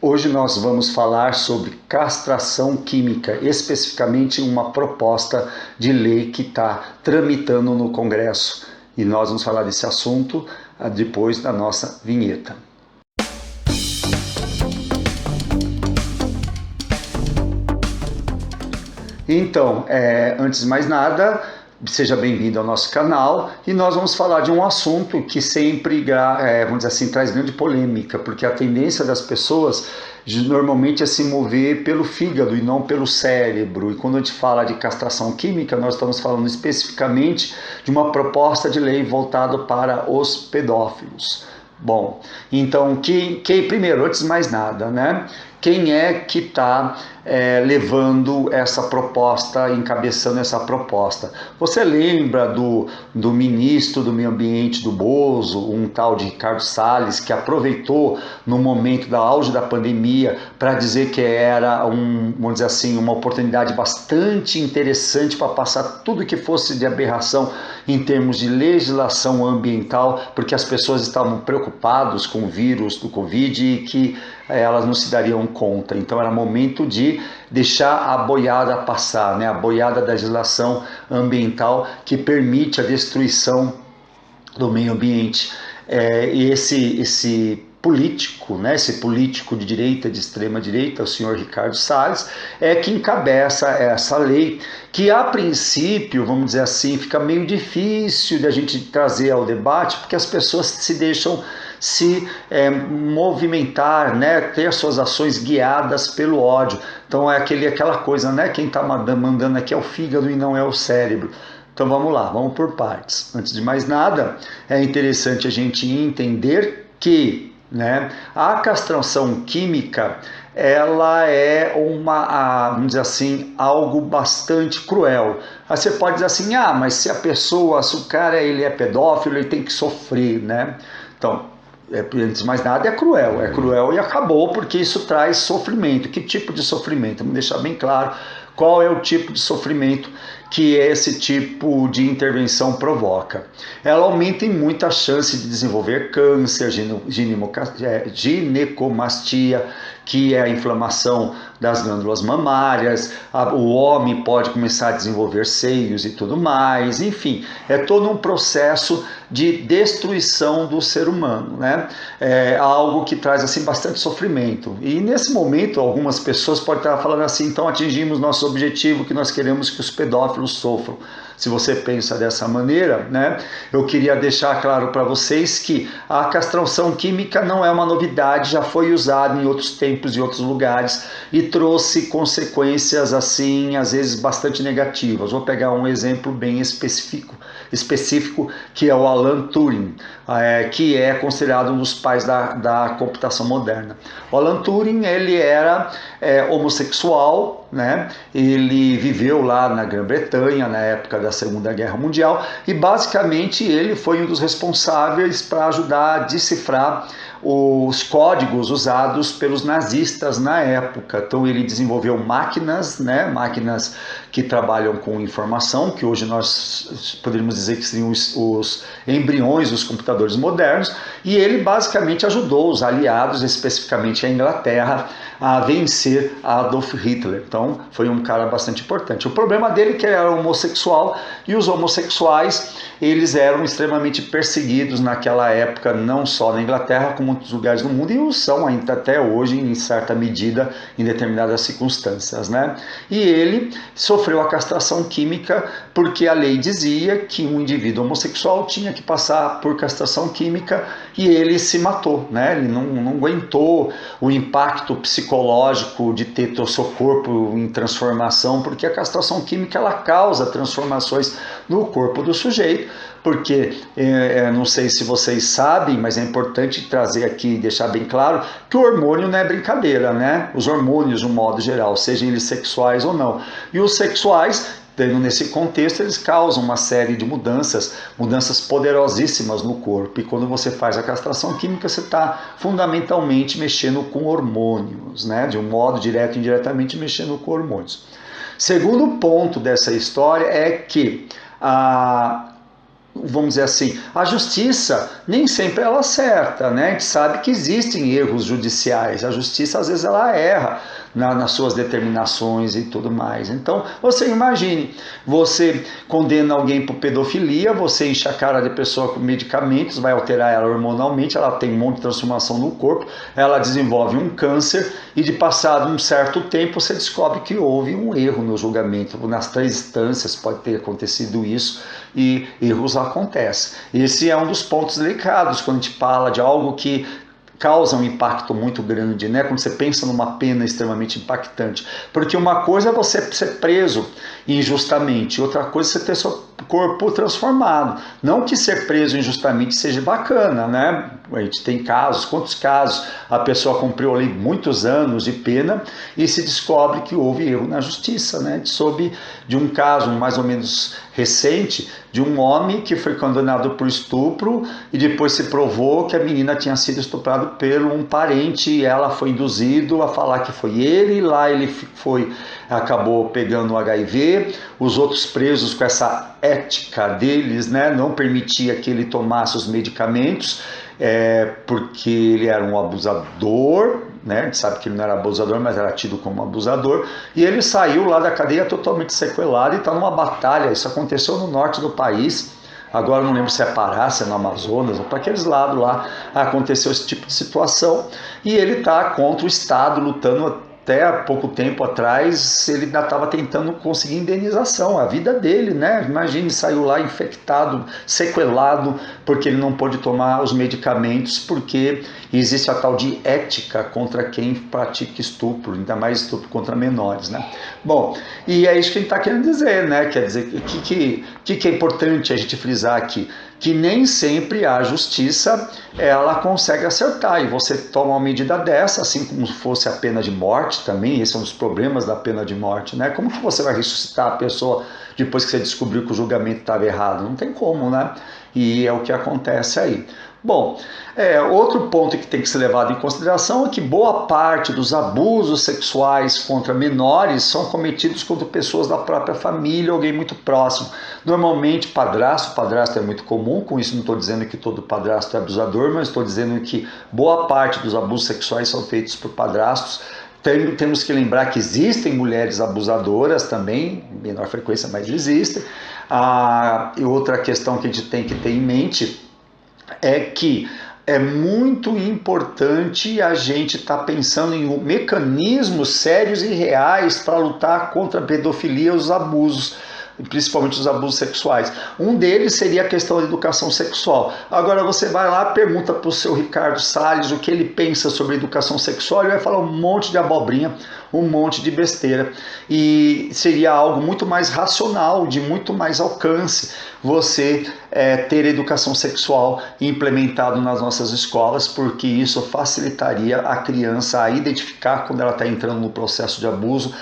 Hoje nós vamos falar sobre castração química, especificamente uma proposta de lei que está tramitando no Congresso. E nós vamos falar desse assunto depois da nossa vinheta. Então, antes de mais nada, seja bem-vindo ao nosso canal e nós vamos falar de um assunto que sempre, vamos dizer assim, traz grande polêmica, porque a tendência das pessoas normalmente é se mover pelo fígado e não pelo cérebro. E quando a gente fala de castração química, nós estamos falando especificamente de uma proposta de lei voltada para os pedófilos. Bom, então, primeiro, antes de mais nada, né? Quem é que está levando essa proposta, encabeçando essa proposta? Você lembra do ministro do Meio Ambiente do Bozo, um tal de Ricardo Salles, que aproveitou no momento da auge da pandemia para dizer que era, vamos dizer assim, uma oportunidade bastante interessante para passar tudo que fosse de aberração em termos de legislação ambiental, porque as pessoas estavam preocupadas com o vírus do Covid e que elas não se dariam conta. Então era momento de deixar a boiada passar, né? A boiada da legislação ambiental que permite a destruição do meio ambiente. E esse político, né? Esse político de direita, de extrema direita, o senhor Ricardo Salles, é que encabeça essa lei, que a princípio, vamos dizer assim, fica meio difícil de a gente trazer ao debate, porque as pessoas se deixam se movimentar, né, ter suas ações guiadas pelo ódio. Então é aquela coisa, né, quem está mandando aqui é o fígado e não é o cérebro. Então vamos lá, vamos por partes. Antes de mais nada, é interessante a gente entender que, né, a castração química, ela é vamos dizer assim, algo bastante cruel. Aí você pode dizer assim, mas se o cara ele é pedófilo, ele tem que sofrer, né? Então, antes de mais nada, é cruel e acabou, porque isso traz sofrimento. Que tipo de sofrimento? Vamos deixar bem claro qual é o tipo de sofrimento que esse tipo de intervenção provoca. Ela aumenta em muito a chance de desenvolver câncer, ginecomastia, que é a inflamação das glândulas mamárias, o homem pode começar a desenvolver seios e tudo mais, enfim, é todo um processo de destruição do ser humano, né? É algo que traz assim bastante sofrimento. E nesse momento, algumas pessoas podem estar falando assim, então atingimos nosso objetivo, que nós queremos que os pedófilos sofram. Se você pensa dessa maneira, né, eu queria deixar claro para vocês que a castração química não é uma novidade, já foi usada em outros tempos e outros lugares e trouxe consequências assim, às vezes bastante negativas. Vou pegar um exemplo bem específico que é o Alan Turing, que é considerado um dos pais da computação moderna. O Alan Turing, ele era homossexual, né? Ele viveu lá na Grã-Bretanha na época da Segunda Guerra Mundial e basicamente ele foi um dos responsáveis para ajudar a decifrar os códigos usados pelos nazistas na época. Então ele desenvolveu máquinas, né, máquinas que trabalham com informação, que hoje nós poderíamos dizer que seriam os embriões dos computadores modernos, e ele basicamente ajudou os aliados, especificamente a Inglaterra, a vencer Adolf Hitler. Então foi um cara bastante importante. O problema dele é que ele era homossexual, e os homossexuais eles eram extremamente perseguidos naquela época, não só na Inglaterra, como em outros lugares do mundo, e o são ainda até hoje, em certa medida, em determinadas circunstâncias, né? E ele sofreu a castração química porque a lei dizia que um indivíduo homossexual tinha que passar por castração química, e ele se matou, né? Ele não aguentou o impacto psicológico de ter o seu corpo em transformação, porque a castração química ela causa transformações no corpo do sujeito, porque, não sei se vocês sabem, mas é importante trazer aqui e deixar bem claro que o hormônio não é brincadeira, né? Os hormônios, de um modo geral, sejam eles sexuais ou não. E os sexuais, nesse contexto, eles causam uma série de mudanças poderosíssimas no corpo. E quando você faz a castração química, você está fundamentalmente mexendo com hormônios, né? De um modo direto e indiretamente mexendo com hormônios. Segundo ponto dessa história é que vamos dizer assim, a justiça nem sempre ela acerta, né? A gente sabe que existem erros judiciais, a justiça às vezes ela erra nas suas determinações e tudo mais. Então, você imagine, você condena alguém por pedofilia, você enche a cara de pessoa com medicamentos, vai alterar ela hormonalmente, ela tem um monte de transformação no corpo, ela desenvolve um câncer e de passado um certo tempo você descobre que houve um erro no julgamento. Nas 3 instâncias pode ter acontecido isso e erros acontecem. Esse é um dos pontos delicados quando a gente fala de algo que causa um impacto muito grande, né? Quando você pensa numa pena extremamente impactante. Porque uma coisa é você ser preso injustamente, outra coisa é você ter seu corpo transformado. Não que ser preso injustamente seja bacana, né? A gente tem casos, quantos casos a pessoa cumpriu ali muitos anos de pena e se descobre que houve erro na justiça, né? Soube de um caso mais ou menos recente de um homem que foi condenado por estupro e depois se provou que a menina tinha sido estuprada por um parente e ela foi induzido a falar que foi ele, lá ele acabou pegando o HIV, os outros presos com essa ética deles, né, não permitia que ele tomasse os medicamentos, porque ele era um abusador, né? A gente sabe que ele não era abusador, mas era tido como abusador, e ele saiu lá da cadeia totalmente sequelado e está numa batalha. Isso aconteceu no norte do país, agora não lembro se é Pará, se é no Amazonas, ou para aqueles lados lá aconteceu esse tipo de situação, e ele está contra o Estado, lutando. Até há pouco tempo atrás, ele ainda estava tentando conseguir indenização, a vida dele, né? Imagine, saiu lá infectado, sequelado, porque ele não pôde tomar os medicamentos, porque existe a tal de ética contra quem pratica estupro, ainda mais estupro contra menores, né? Bom, e é isso que a gente está querendo dizer, né? Quer dizer, o que é importante a gente frisar aqui? Que nem sempre a justiça ela consegue acertar, e você toma uma medida dessa, assim como se fosse a pena de morte também, esse é um dos problemas da pena de morte, né? Como que você vai ressuscitar a pessoa depois que você descobriu que o julgamento estava errado? Não tem como, né? E é o que acontece aí. Bom, outro ponto que tem que ser levado em consideração é que boa parte dos abusos sexuais contra menores são cometidos contra pessoas da própria família, alguém muito próximo. Normalmente padrasto é muito comum, com isso não estou dizendo que todo padrasto é abusador, mas estou dizendo que boa parte dos abusos sexuais são feitos por padrastos. Temos que lembrar que existem mulheres abusadoras também, menor frequência, mas existem. E outra questão que a gente tem que ter em mente é que é muito importante a gente estar pensando em mecanismos sérios e reais para lutar contra a pedofilia e os abusos, principalmente os abusos sexuais. Um deles seria a questão da educação sexual. Agora você vai lá, pergunta para o seu Ricardo Salles o que ele pensa sobre educação sexual, ele vai falar um monte de abobrinha, um monte de besteira, e seria algo muito mais racional, de muito mais alcance, você ter educação sexual implementado nas nossas escolas, porque isso facilitaria a criança a identificar quando ela está entrando no processo de abuso,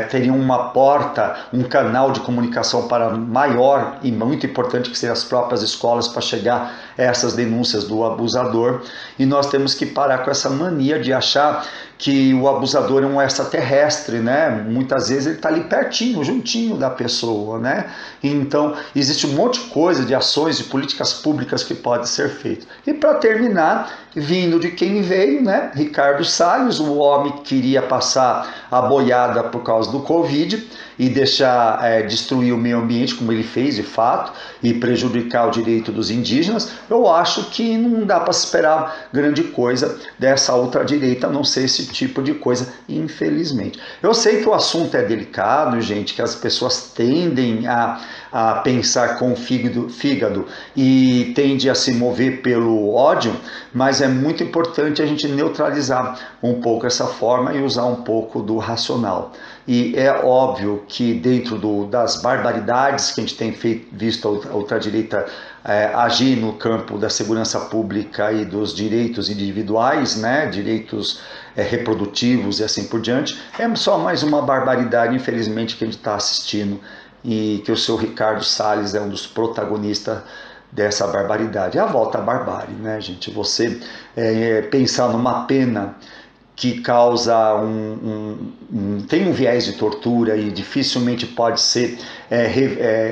teria uma porta, um canal de comunicação para maior e muito importante, que seriam as próprias escolas, para chegar a essas denúncias do abusador. E nós temos que parar com essa mania de achar que o abusador é um extraterrestre, né? Muitas vezes ele está ali pertinho, juntinho da pessoa, né? Então, existe um monte de coisa, de ações, de políticas públicas que pode ser feito. E para terminar, vindo de quem veio, né? Ricardo Salles, o homem que queria passar a boiada por causa do Covid e deixar destruir o meio ambiente, como ele fez de fato, e prejudicar o direito dos indígenas. Eu acho que não dá para esperar grande coisa dessa ultradireita, a não ser esse tipo de coisa, infelizmente. Eu sei que o assunto é delicado, gente, que as pessoas tendem a pensar com o fígado e tende a se mover pelo ódio, mas é muito importante a gente neutralizar um pouco essa forma e usar um pouco do racional. E é óbvio que dentro das barbaridades que a gente tem visto a ultradireita agir no campo da segurança pública e dos direitos individuais, né, direitos reprodutivos e assim por diante, é só mais uma barbaridade, infelizmente, que a gente está assistindo, e que o seu Ricardo Salles é um dos protagonistas dessa barbaridade. É a volta à barbárie, né, gente? Você pensar numa pena que causa tem um viés de tortura e dificilmente pode ser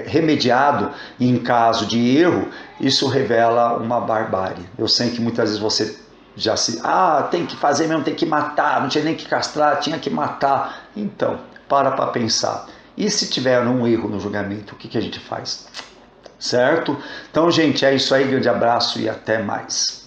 remediado em caso de erro, isso revela uma barbárie. Eu sei que muitas vezes você já tem que fazer mesmo, tem que matar, não tinha nem que castrar, tinha que matar. Então, para pensar. E se tiver um erro no julgamento, o que a gente faz? Certo? Então, gente, é isso aí, grande abraço e até mais.